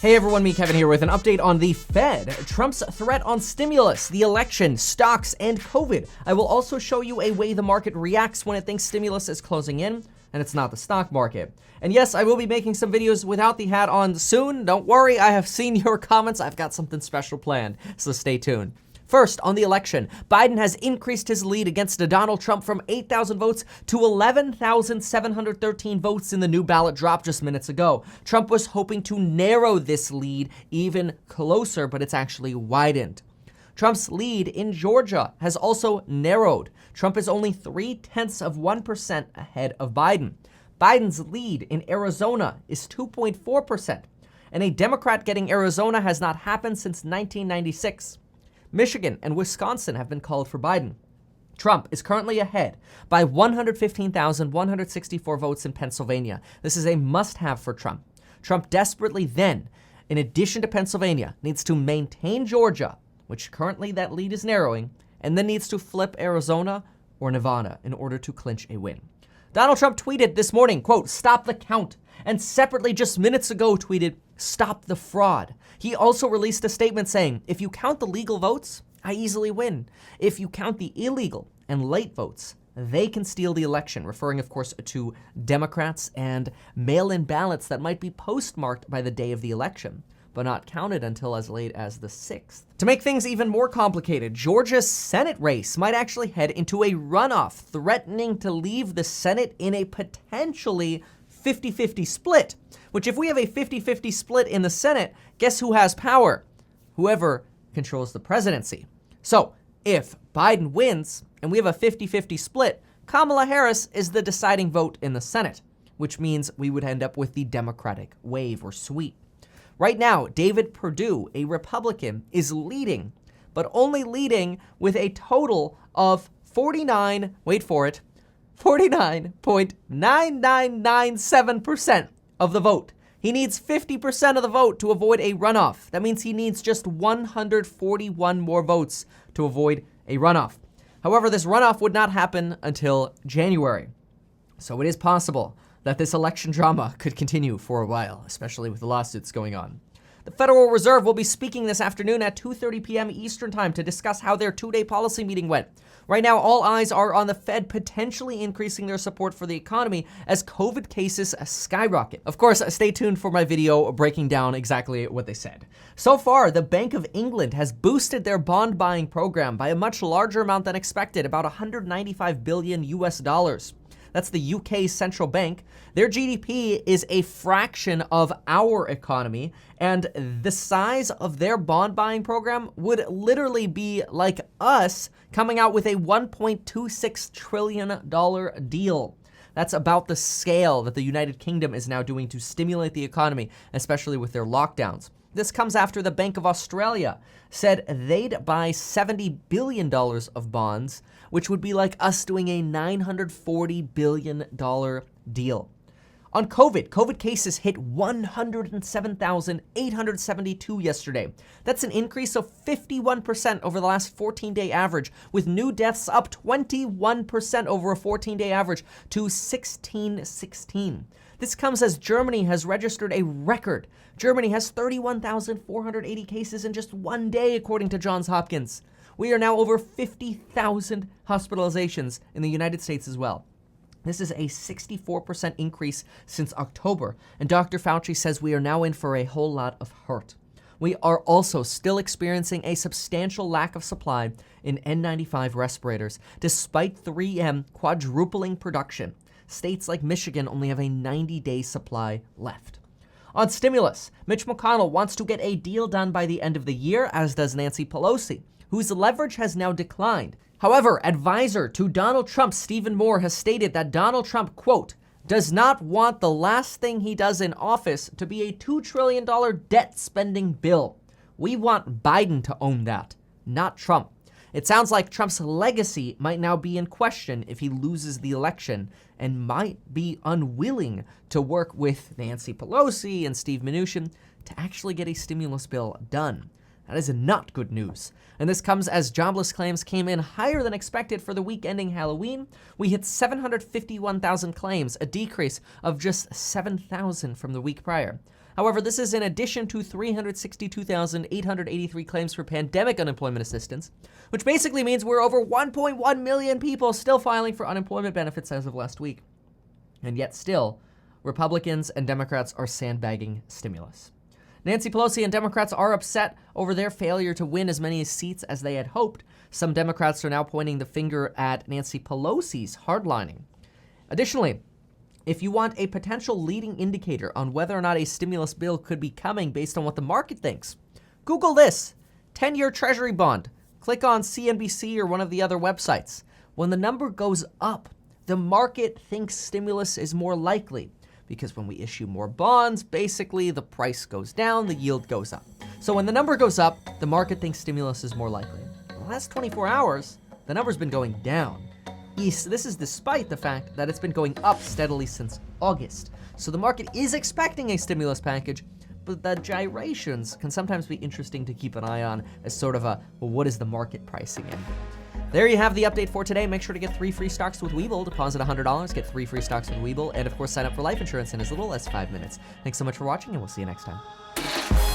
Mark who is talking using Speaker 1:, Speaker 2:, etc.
Speaker 1: Hey everyone, me Kevin here with an update on the Fed, Trump's threat on stimulus, the election, stocks, and COVID. I will also show you a way the market reacts when it thinks stimulus is closing in, and it's not the stock market. And yes, I will be making some videos without the hat on soon. Don't worry, I have seen your comments. I've got something special planned, so stay tuned. First, on the election, Biden has increased his lead against Donald Trump from 8,000 votes to 11,713 votes in the new ballot drop just minutes ago. Trump was hoping to narrow this lead even closer, but it's actually widened. Trump's lead in Georgia has also narrowed. Trump is only 0.3% ahead of Biden. Biden's lead in Arizona is 2.4%, and a Democrat getting Arizona has not happened since 1996. Michigan and Wisconsin have been called for Biden. Trump is currently ahead by 115,164 votes in Pennsylvania. This is a must-have for Trump. Trump desperately then, in addition to Pennsylvania, needs to maintain Georgia, which currently that lead is narrowing, and then needs to flip Arizona or Nevada in order to clinch a win. Donald Trump tweeted this morning, quote, "Stop the count," and separately just minutes ago tweeted, "Stop the fraud." He also released a statement saying, "If you count the legal votes, I easily win. If you count the illegal and late votes, they can steal the election," referring, of course, to Democrats and mail-in ballots that might be postmarked by the day of the election, but not counted until as late as the 6th. To make things even more complicated, Georgia's Senate race might actually head into a runoff, threatening to leave the Senate in a potentially 50-50 split, which if we have a 50-50 split in the Senate, guess who has power? Whoever controls the presidency. So if Biden wins and we have a 50-50 split, Kamala Harris is the deciding vote in the Senate, which means we would end up with the Democratic wave or sweep. Right now, David Perdue, a Republican, is leading, but only leading with a total of 49.9997% of the vote. He needs 50% of the vote to avoid a runoff. That means he needs just 141 more votes to avoid a runoff. However, this runoff would not happen until January. So it is possible that this election drama could continue for a while, especially with the lawsuits going on. The Federal Reserve will be speaking this afternoon at 2:30 p.m. Eastern Time to discuss how their two-day policy meeting went. Right now, all eyes are on the Fed potentially increasing their support for the economy as COVID cases skyrocket. Of course, stay tuned for my video breaking down exactly what they said. So far, the Bank of England has boosted their bond buying program by a much larger amount than expected, about $195 billion US. That's the UK central bank. Their GDP is a fraction of our economy, and the size of their bond buying program would literally be like us coming out with a $1.26 trillion deal. That's about the scale that the United Kingdom is now doing to stimulate the economy, especially with their lockdowns. This comes after the Bank of Australia said they'd buy $70 billion of bonds, which would be like us doing a $940 billion deal. On COVID cases hit 107,872 yesterday. That's an increase of 51% over the last 14-day average, with new deaths up 21% over a 14-day average to 1,616. This comes as Germany has registered a record. Germany has 31,480 cases in just one day, according to Johns Hopkins. We are now over 50,000 hospitalizations in the United States as well. This is a 64% increase since October, and Dr. Fauci says we are now in for a whole lot of hurt. We are also still experiencing a substantial lack of supply in N95 respirators, despite 3M quadrupling production. States like Michigan only have a 90-day supply left. On stimulus, Mitch McConnell wants to get a deal done by the end of the year, as does Nancy Pelosi, whose leverage has now declined. However, advisor to Donald Trump, Stephen Moore, has stated that Donald Trump, quote, does not want the last thing he does in office to be a $2 trillion debt spending bill. We want Biden to own that, not Trump. It sounds like Trump's legacy might now be in question if he loses the election and might be unwilling to work with Nancy Pelosi and Steve Mnuchin to actually get a stimulus bill done. That is not good news. And this comes as jobless claims came in higher than expected for the week ending Halloween. We hit 751,000 claims, a decrease of just 7,000 from the week prior. However, this is in addition to 362,883 claims for pandemic unemployment assistance, which basically means we're over 1.1 million people still filing for unemployment benefits as of last week. And yet still, Republicans and Democrats are sandbagging stimulus. Nancy Pelosi and Democrats are upset over their failure to win as many seats as they had hoped. Some Democrats are now pointing the finger at Nancy Pelosi's hardlining. Additionally, if you want a potential leading indicator on whether or not a stimulus bill could be coming based on what the market thinks, Google this: 10-year Treasury bond. Click on CNBC or one of the other websites. When the number goes up, the market thinks stimulus is more likely, because when we issue more bonds, basically the price goes down, the yield goes up. So when the number goes up, the market thinks stimulus is more likely. In the last 24 hours, the number's been going down. This is despite the fact that it's been going up steadily since August. So the market is expecting a stimulus package, but the gyrations can sometimes be interesting to keep an eye on as sort of a, well, what is the market pricing in? There you have the update for today. Make sure to get 3 free stocks with Webull. Deposit $100, get 3 free stocks with Webull, and of course sign up for life insurance in as little as 5 minutes. Thanks so much for watching, and we'll see you next time.